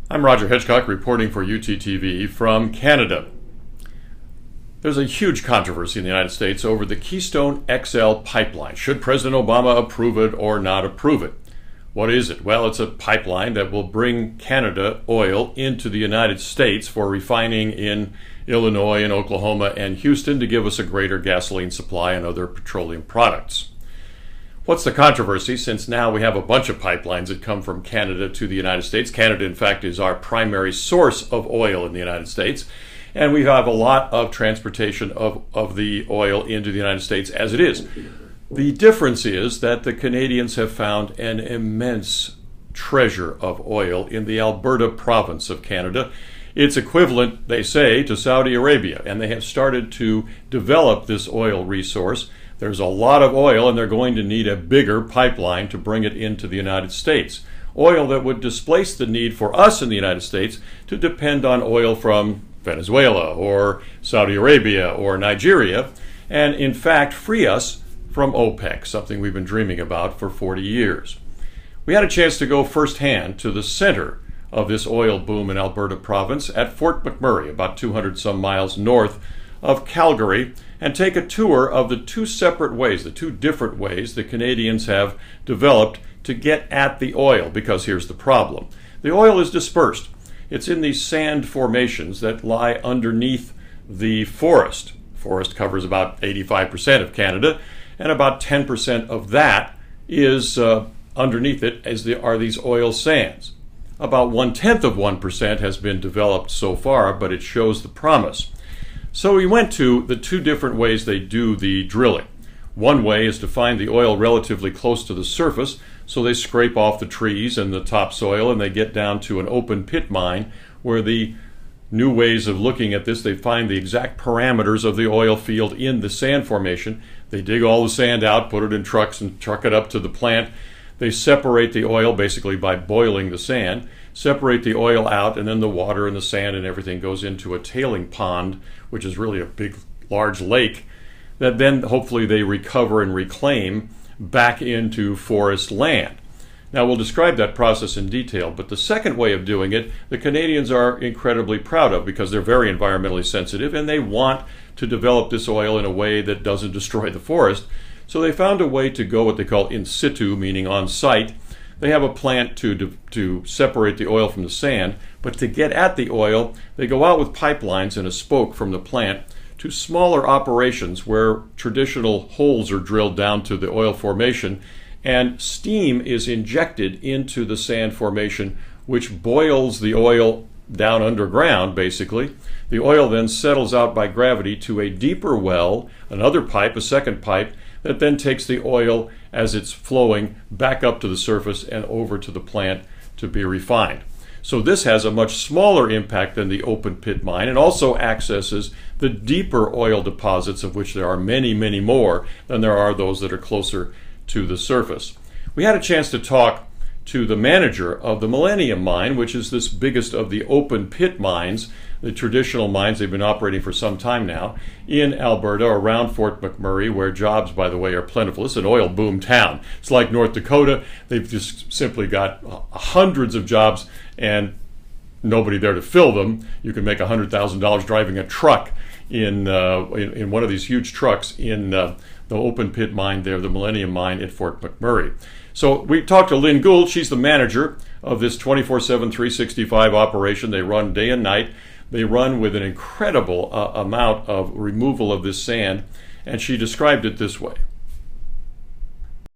I'm Roger Hitchcock reporting for UTTV from Canada. There's a huge controversy in the United States over the Keystone XL pipeline. Should President Obama approve it or not approve it? What is it? Well, it's a pipeline that will bring Canada oil into the United States for refining in Illinois and Oklahoma and Houston to give us a greater gasoline supply and other petroleum products. What's the controversy, since now we have a bunch of pipelines that come from Canada to the United States? Canada, in fact, is our primary source of oil in the United States, and we have a lot of transportation of the oil into the United States as it is. The difference is that the Canadians have found an immense treasure of oil in the Alberta province of Canada. It's equivalent, they say, to Saudi Arabia, and they have started to develop this oil resource. There's a lot of oil, and they're going to need a bigger pipeline to bring it into the United States. Oil that would displace the need for us in the United States to depend on oil from Venezuela or Saudi Arabia or Nigeria, and in fact free us from OPEC, something we've been dreaming about for 40 years. We had a chance to go firsthand to the center of this oil boom in Alberta province at Fort McMurray, about 200 some miles north of Calgary, and take a tour of the two different ways the Canadians have developed to get at the oil, because here's the problem. The oil is dispersed. It's in these sand formations that lie underneath the forest. Forest covers about 85% of Canada, and about 10% of that is underneath it are these oil sands. About 1/10% has been developed so far, but it shows the promise. So we went to the two different ways they do the drilling. One way is to find the oil relatively close to the surface, so they scrape off the trees and the topsoil and they get down to an open pit mine where the new ways of looking at this, they find the exact parameters of the oil field in the sand formation. They dig all the sand out, put it in trucks and truck it up to the plant. They separate the oil basically by boiling the sand, separate the oil out, and then the water and the sand and everything goes into a tailing pond, which is really a big, large lake, that then hopefully they recover and reclaim back into forest land. Now we'll describe that process in detail, but the second way of doing it, the Canadians are incredibly proud of, because they're very environmentally sensitive and they want to develop this oil in a way that doesn't destroy the forest. So they found a way to go what they call in situ, meaning on site. They have a plant to separate the oil from the sand, but to get at the oil, they go out with pipelines and a spoke from the plant to smaller operations where traditional holes are drilled down to the oil formation, and steam is injected into the sand formation, which boils the oil down underground, basically. The oil then settles out by gravity to a deeper well, another pipe, a second pipe, that then takes the oil as it's flowing back up to the surface and over to the plant to be refined. So this has a much smaller impact than the open pit mine, and also accesses the deeper oil deposits, of which there are many, many more than there are those that are closer to the surface. We had a chance to talk to the manager of the Millennium Mine, which is this biggest of the open pit mines, the traditional mines. They've been operating for some time now in Alberta around Fort McMurray, where jobs, by the way, are plentiful. It's an oil boom town. It's like North Dakota. They've just simply got hundreds of jobs and nobody there to fill them. You can make $100,000 driving a truck in one of these huge trucks in the open pit mine there, the Millennium Mine at Fort McMurray. So we talked to Lynn Gould. She's the manager of this 24/7, 365 operation. They run day and night. They run with an incredible amount of removal of this sand, and she described it this way.